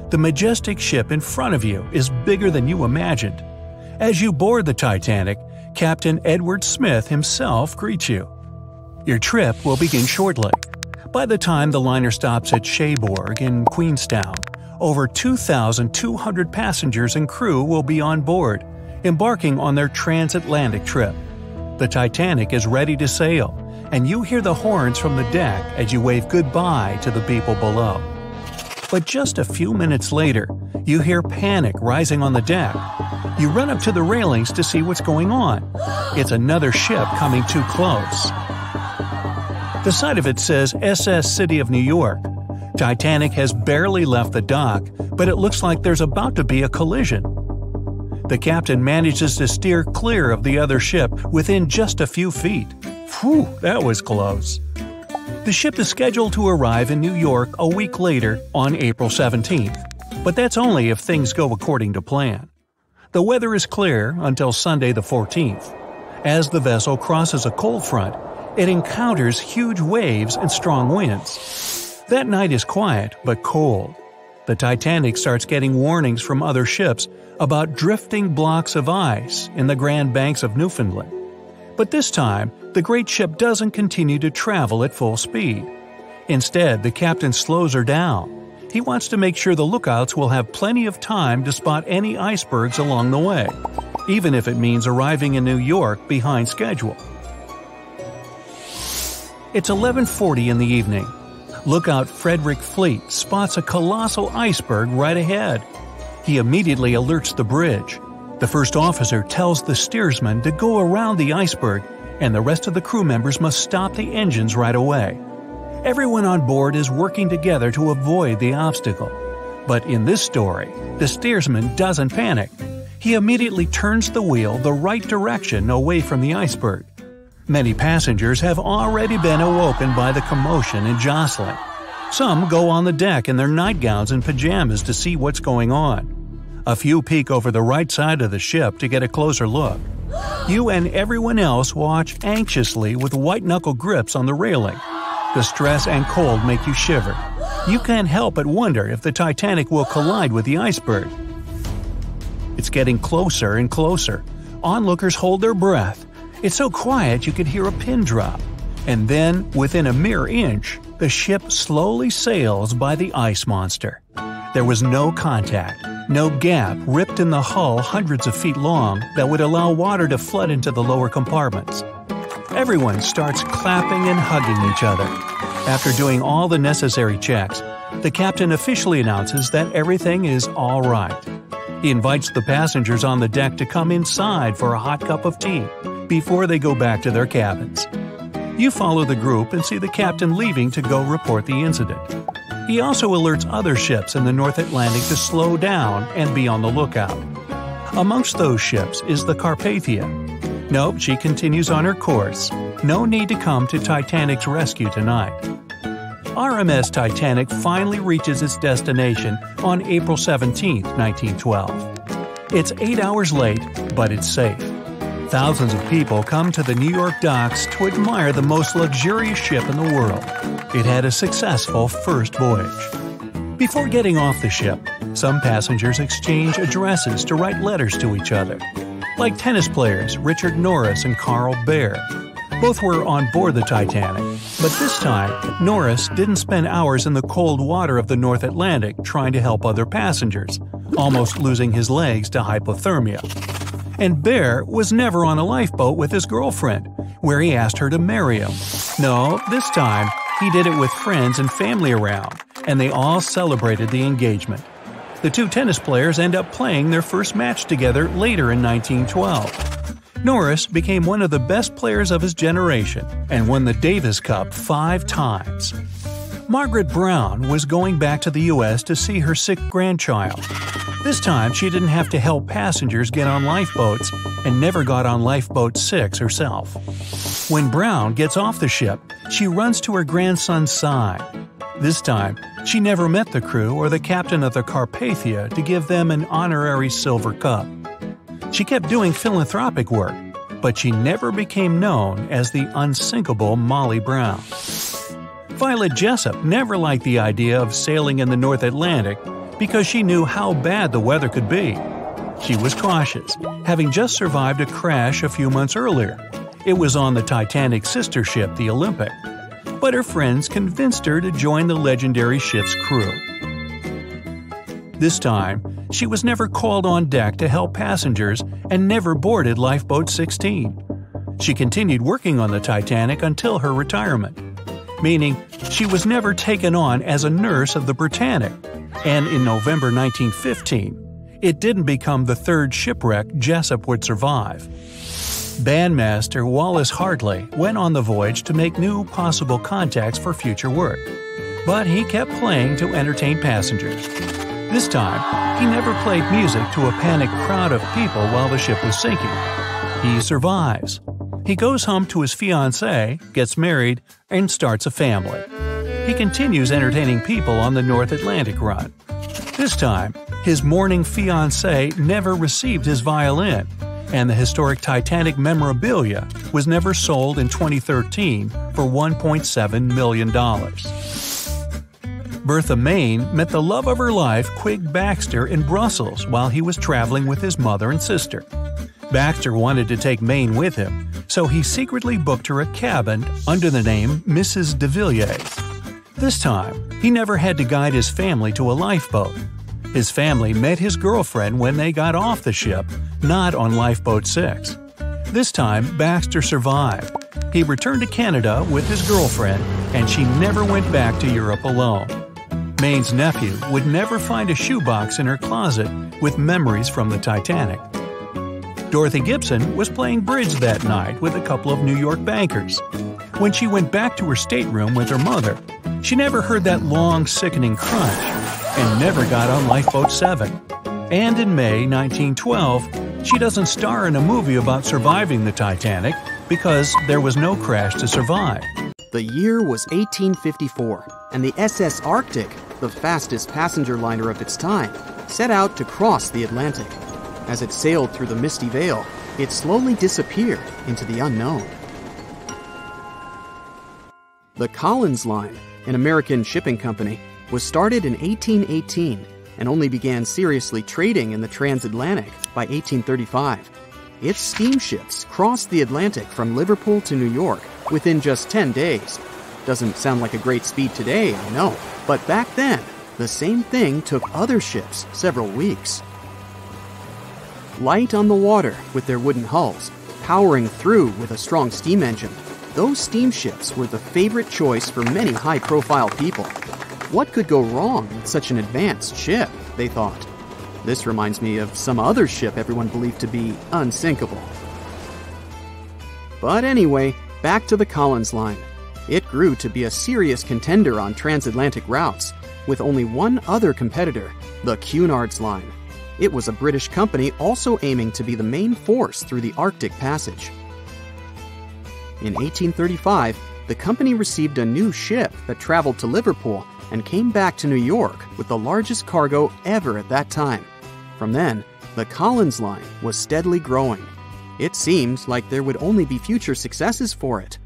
The majestic ship in front of you is bigger than you imagined. As you board the Titanic, Captain Edward Smith himself greets you. Your trip will begin shortly. By the time the liner stops at Cherbourg in Queenstown, over 2,200 passengers and crew will be on board, embarking on their transatlantic trip. The Titanic is ready to sail, and you hear the horns from the deck as you wave goodbye to the people below. But just a few minutes later, you hear panic rising on the deck. You run up to the railings to see what's going on. It's another ship coming too close. The side of it says SS City of New York. Titanic has barely left the dock, but it looks like there's about to be a collision. The captain manages to steer clear of the other ship within just a few feet. Phew, that was close. The ship is scheduled to arrive in New York a week later on April 17th, but that's only if things go according to plan. The weather is clear until Sunday the 14th. As the vessel crosses a cold front, it encounters huge waves and strong winds. That night is quiet but cold. The Titanic starts getting warnings from other ships about drifting blocks of ice in the Grand Banks of Newfoundland. But this time, the great ship doesn't continue to travel at full speed. Instead, the captain slows her down. He wants to make sure the lookouts will have plenty of time to spot any icebergs along the way, even if it means arriving in New York behind schedule. It's 11:40 in the evening. Lookout Frederick Fleet spots a colossal iceberg right ahead. He immediately alerts the bridge. The first officer tells the steersman to go around the iceberg, and the rest of the crew members must stop the engines right away. Everyone on board is working together to avoid the obstacle. But in this story, the steersman doesn't panic. He immediately turns the wheel the right direction away from the iceberg. Many passengers have already been awoken by the commotion and jostling. Some go on the deck in their nightgowns and pajamas to see what's going on. A few peek over the right side of the ship to get a closer look. You and everyone else watch anxiously with white-knuckle grips on the railing. The stress and cold make you shiver. You can't help but wonder if the Titanic will collide with the iceberg. It's getting closer and closer. Onlookers hold their breath. It's so quiet you could hear a pin drop. And then, within a mere inch, the ship slowly sails by the ice monster. There was no contact, no gap ripped in the hull hundreds of feet long that would allow water to flood into the lower compartments. Everyone starts clapping and hugging each other. After doing all the necessary checks, the captain officially announces that everything is all right. He invites the passengers on the deck to come inside for a hot cup of tea before they go back to their cabins. You follow the group and see the captain leaving to go report the incident. He also alerts other ships in the North Atlantic to slow down and be on the lookout. Amongst those ships is the Carpathia. Nope, she continues on her course. No need to come to Titanic's rescue tonight. RMS Titanic finally reaches its destination on April 17, 1912. It's 8 hours late, but it's safe. Thousands of people come to the New York docks to admire the most luxurious ship in the world. It had a successful first voyage. Before getting off the ship, some passengers exchange addresses to write letters to each other. Like tennis players Richard Norris and Carl Baer. Both were on board the Titanic, but this time, Norris didn't spend hours in the cold water of the North Atlantic trying to help other passengers, almost losing his legs to hypothermia. And Baer was never on a lifeboat with his girlfriend, where he asked her to marry him. No, this time, he did it with friends and family around, and they all celebrated the engagement. The two tennis players end up playing their first match together later in 1912. Norris became one of the best players of his generation and won the Davis Cup 5 times. Margaret Brown was going back to the U.S. to see her sick grandchild. This time, she didn't have to help passengers get on lifeboats and never got on Lifeboat 6 herself. When Brown gets off the ship, she runs to her grandson's side. This time, she never met the crew or the captain of the Carpathia to give them an honorary silver cup. She kept doing philanthropic work, but she never became known as the unsinkable Molly Brown. Violet Jessup never liked the idea of sailing in the North Atlantic, because she knew how bad the weather could be. She was cautious, having just survived a crash a few months earlier. It was on the Titanic's sister ship, the Olympic. But her friends convinced her to join the legendary ship's crew. This time, she was never called on deck to help passengers and never boarded Lifeboat 16. She continued working on the Titanic until her retirement, meaning she was never taken on as a nurse of the Britannic, and in November 1915, it didn't become the third shipwreck Jessup would survive. Bandmaster Wallace Hartley went on the voyage to make new possible contacts for future work, but he kept playing to entertain passengers. This time, he never played music to a panicked crowd of people while the ship was sinking. He survives. He goes home to his fiancée, gets married, and starts a family. He continues entertaining people on the North Atlantic run. This time, his mourning fiancée never received his violin, and the historic Titanic memorabilia was never sold in 2013 for $1.7 million. Bertha Main met the love of her life, Quig Baxter, in Brussels while he was traveling with his mother and sister. Baxter wanted to take Main with him, so he secretly booked her a cabin under the name Mrs. de Villiers. This time, he never had to guide his family to a lifeboat. His family met his girlfriend when they got off the ship, not on Lifeboat 6. This time, Baxter survived. He returned to Canada with his girlfriend, and she never went back to Europe alone. Main's nephew would never find a shoebox in her closet with memories from the Titanic. Dorothy Gibson was playing bridge that night with a couple of New York bankers. When she went back to her stateroom with her mother, she never heard that long, sickening crunch and never got on Lifeboat 7. And in May 1912, she doesn't star in a movie about surviving the Titanic because there was no crash to survive. The year was 1854, and the SS Arctic, the fastest passenger liner of its time, set out to cross the Atlantic. As it sailed through the misty veil, it slowly disappeared into the unknown. The Collins Line, an American shipping company, was started in 1818 and only began seriously trading in the transatlantic by 1835. Its steamships crossed the Atlantic from Liverpool to New York within just 10 days. Doesn't sound like a great speed today, I know, but back then, the same thing took other ships several weeks. Light on the water with their wooden hulls, powering through with a strong steam engine, those steamships were the favorite choice for many high-profile people. What could go wrong with such an advanced ship, they thought. This reminds me of some other ship everyone believed to be unsinkable. But anyway, back to the Collins Line. It grew to be a serious contender on transatlantic routes, with only one other competitor, the Cunard's Line. It was a British company also aiming to be the main force through the Arctic Passage. In 1835, the company received a new ship that traveled to Liverpool and came back to New York with the largest cargo ever at that time. From then, the Collins Line was steadily growing. It seemed like there would only be future successes for it.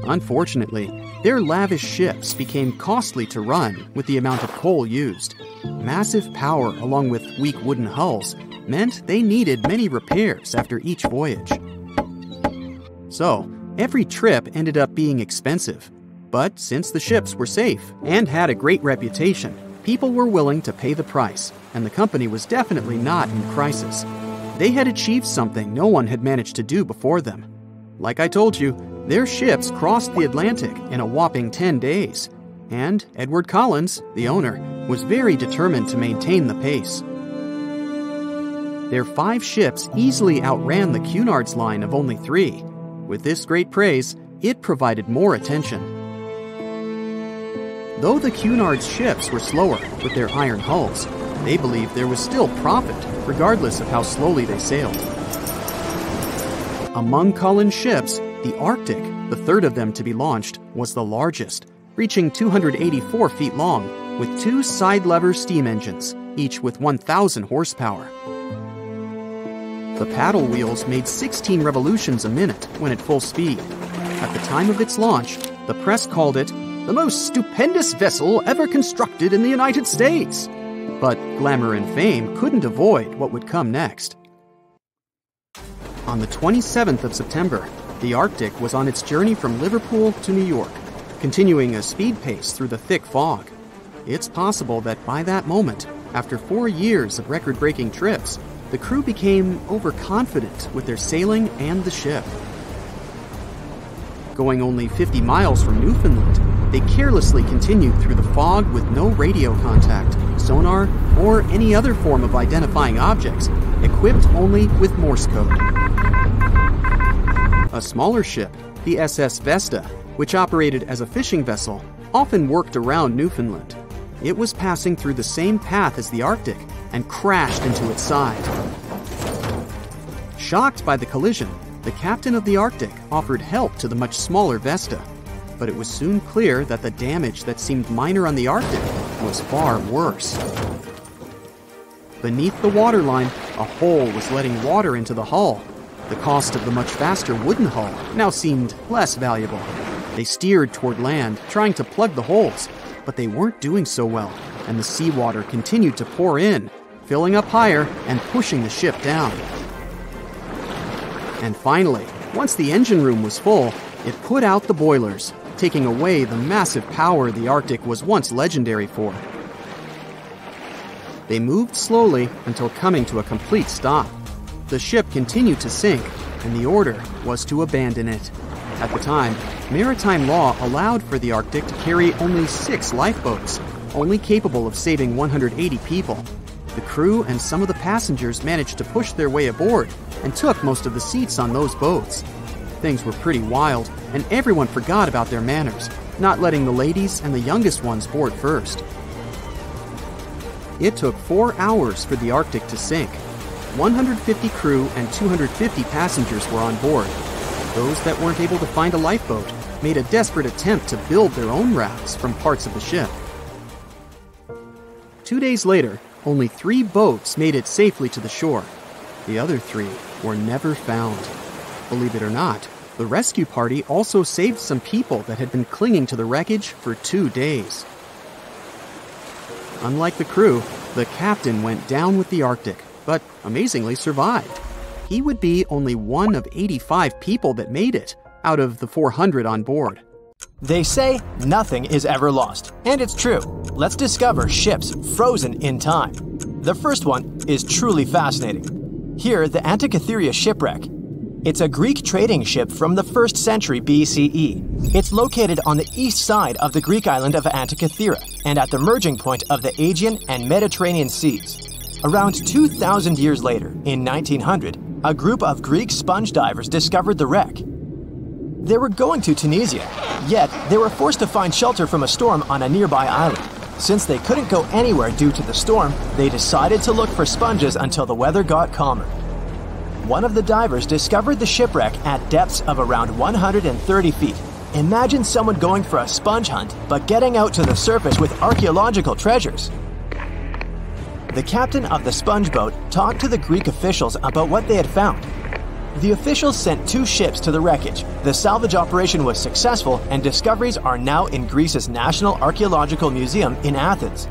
Unfortunately, their lavish ships became costly to run with the amount of coal used. Massive power along with weak wooden hulls meant they needed many repairs after each voyage. So, every trip ended up being expensive. But since the ships were safe and had a great reputation, people were willing to pay the price, and the company was definitely not in crisis. They had achieved something no one had managed to do before them. Like I told you, their ships crossed the Atlantic in a whopping 10 days, and Edward Collins, the owner, was very determined to maintain the pace. Their 5 ships easily outran the Cunard's Line of only 3. With this great praise, it provided more attention. Though the Cunard's ships were slower with their iron hulls, they believed there was still profit, regardless of how slowly they sailed. Among Collins' ships, the Arctic, the third of them to be launched, was the largest, reaching 284 feet long, with 2 side-lever steam engines, each with 1,000 horsepower. The paddle wheels made 16 revolutions a minute when at full speed. At the time of its launch, the press called it the most stupendous vessel ever constructed in the United States. But glamour and fame couldn't avoid what would come next. On the 27th of September, the Arctic was on its journey from Liverpool to New York, continuing a speed pace through the thick fog. It's possible that by that moment, after 4 years of record-breaking trips, the crew became overconfident with their sailing and the ship. Going only 50 miles from Newfoundland, they carelessly continued through the fog with no radio contact, sonar, or any other form of identifying objects, equipped only with Morse code. A smaller ship, the SS Vesta, which operated as a fishing vessel, often worked around Newfoundland. It was passing through the same path as the Arctic and crashed into its side. Shocked by the collision, the captain of the Arctic offered help to the much smaller Vesta, but it was soon clear that the damage that seemed minor on the Arctic was far worse. Beneath the waterline, a hole was letting water into the hull. The cost of the much faster wooden hull now seemed less valuable. They steered toward land, trying to plug the holes, but they weren't doing so well, and the seawater continued to pour in, filling up higher and pushing the ship down. And finally, once the engine room was full, it put out the boilers, taking away the massive power the Arctic was once legendary for. They moved slowly until coming to a complete stop. The ship continued to sink, and the order was to abandon it. At the time, maritime law allowed for the Arctic to carry only 6 lifeboats, only capable of saving 180 people. The crew and some of the passengers managed to push their way aboard and took most of the seats on those boats. Things were pretty wild, and everyone forgot about their manners, not letting the ladies and the youngest ones board first. It took 4 hours for the Arctic to sink. 150 crew and 250 passengers were on board. Those that weren't able to find a lifeboat made a desperate attempt to build their own rafts from parts of the ship. 2 days later, only 3 boats made it safely to the shore. The other 3 were never found. Believe it or not, the rescue party also saved some people that had been clinging to the wreckage for 2 days. Unlike the crew, the captain went down with the Arctic, but amazingly survived. He would be only one of 85 people that made it, out of the 400 on board. They say nothing is ever lost, and it's true. Let's discover ships frozen in time. The first one is truly fascinating. Here, the Antikythera shipwreck. It's a Greek trading ship from the 1st century BCE. It's located on the east side of the Greek island of Antikythera and at the merging point of the Aegean and Mediterranean seas. Around 2,000 years later, in 1900, a group of Greek sponge divers discovered the wreck. They were going to Tunisia, yet they were forced to find shelter from a storm on a nearby island. Since they couldn't go anywhere due to the storm, they decided to look for sponges until the weather got calmer. One of the divers discovered the shipwreck at depths of around 130 feet. Imagine someone going for a sponge hunt, but getting out to the surface with archaeological treasures. The captain of the sponge boat talked to the Greek officials about what they had found. The officials sent 2 ships to the wreckage. The salvage operation was successful, and discoveries are now in Greece's National Archaeological Museum in Athens.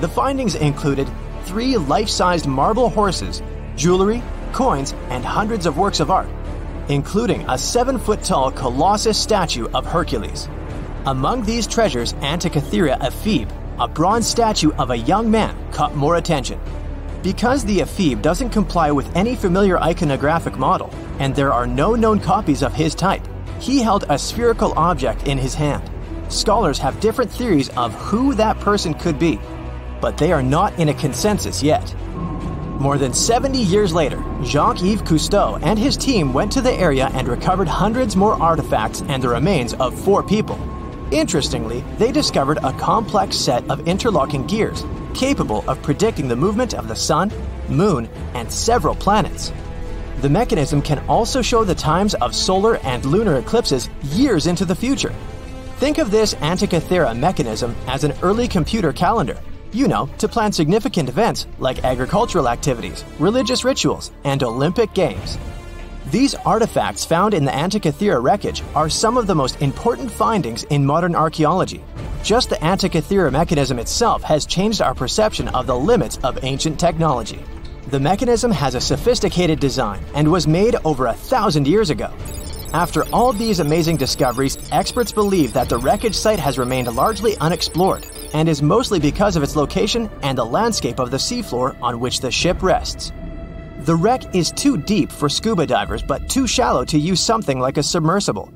The findings included 3 life-sized marble horses, jewelry, coins, and hundreds of works of art, including a 7-foot-tall Colossus statue of Hercules. Among these treasures, Antikythera ephebe, a bronze statue of a young man, caught more attention. Because the ephebe doesn't comply with any familiar iconographic model, and there are no known copies of his type, he held a spherical object in his hand. Scholars have different theories of who that person could be, but they are not in a consensus yet. More than 70 years later, Jacques-Yves Cousteau and his team went to the area and recovered hundreds more artifacts and the remains of 4 people. Interestingly, they discovered a complex set of interlocking gears, capable of predicting the movement of the sun, moon, and several planets. The mechanism can also show the times of solar and lunar eclipses years into the future. Think of this Antikythera mechanism as an early computer calendar, to plan significant events like agricultural activities, religious rituals, and Olympic Games. These artifacts found in the Antikythera wreckage are some of the most important findings in modern archaeology. Just the Antikythera mechanism itself has changed our perception of the limits of ancient technology. The mechanism has a sophisticated design and was made over 1,000 years ago. After all these amazing discoveries, experts believe that the wreckage site has remained largely unexplored and is mostly because of its location and the landscape of the seafloor on which the ship rests. The wreck is too deep for scuba divers but too shallow to use something like a submersible.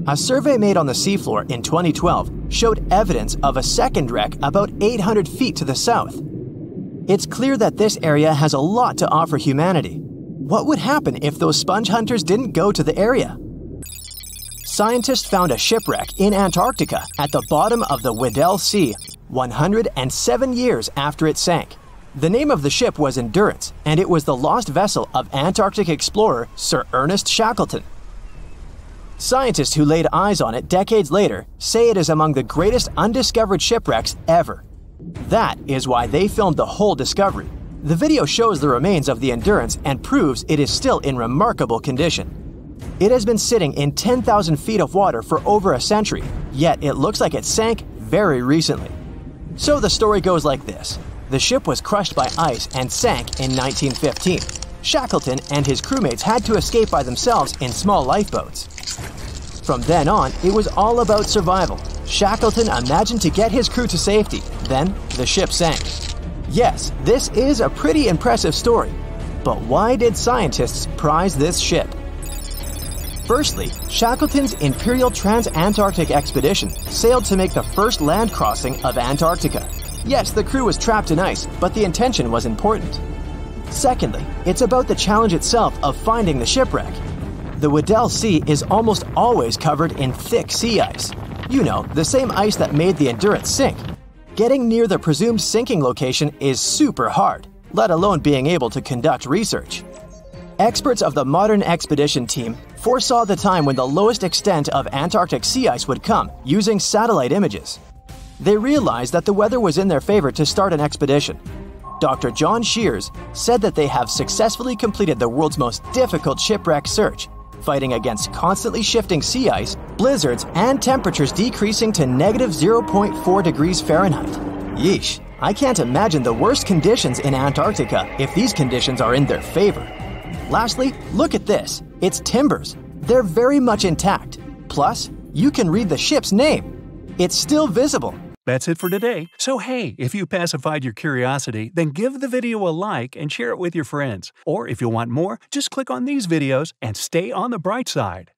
A survey made on the seafloor in 2012 showed evidence of a second wreck about 800 feet to the south. It's clear that this area has a lot to offer humanity. What would happen if those sponge hunters didn't go to the area? Scientists found a shipwreck in Antarctica at the bottom of the Weddell Sea 107 years after it sank. The name of the ship was Endurance, and it was the lost vessel of Antarctic explorer Sir Ernest Shackleton. Scientists who laid eyes on it decades later say it is among the greatest undiscovered shipwrecks ever. That is why they filmed the whole discovery. The video shows the remains of the Endurance and proves it is still in remarkable condition. It has been sitting in 10,000 feet of water for over a century, yet it looks like it sank very recently. So the story goes like this. The ship was crushed by ice and sank in 1915. Shackleton and his crewmates had to escape by themselves in small lifeboats. From then on, it was all about survival. Shackleton imagined to get his crew to safety. Then, the ship sank. Yes, this is a pretty impressive story. But why did scientists prize this ship? Firstly, Shackleton's Imperial Trans-Antarctic Expedition sailed to make the first land crossing of Antarctica. Yes, the crew was trapped in ice, but the intention was important. Secondly, it's about the challenge itself of finding the shipwreck. The Weddell Sea is almost always covered in thick sea ice. You know, the same ice that made the Endurance sink. Getting near the presumed sinking location is super hard, let alone being able to conduct research. Experts of the modern expedition team foresaw the time when the lowest extent of Antarctic sea ice would come using satellite images. They realized that the weather was in their favor to start an expedition. Dr. John Shears said that they have successfully completed the world's most difficult shipwreck search, fighting against constantly shifting sea ice, blizzards, and temperatures decreasing to -0.4 degrees Fahrenheit. Yeesh, I can't imagine the worst conditions in Antarctica if these conditions are in their favor. Lastly, look at this. It's timbers. They're very much intact. Plus, you can read the ship's name. It's still visible. That's it for today. So hey, if you pacified your curiosity, then give the video a like and share it with your friends. Or if you want more, just click on these videos and stay on the bright side.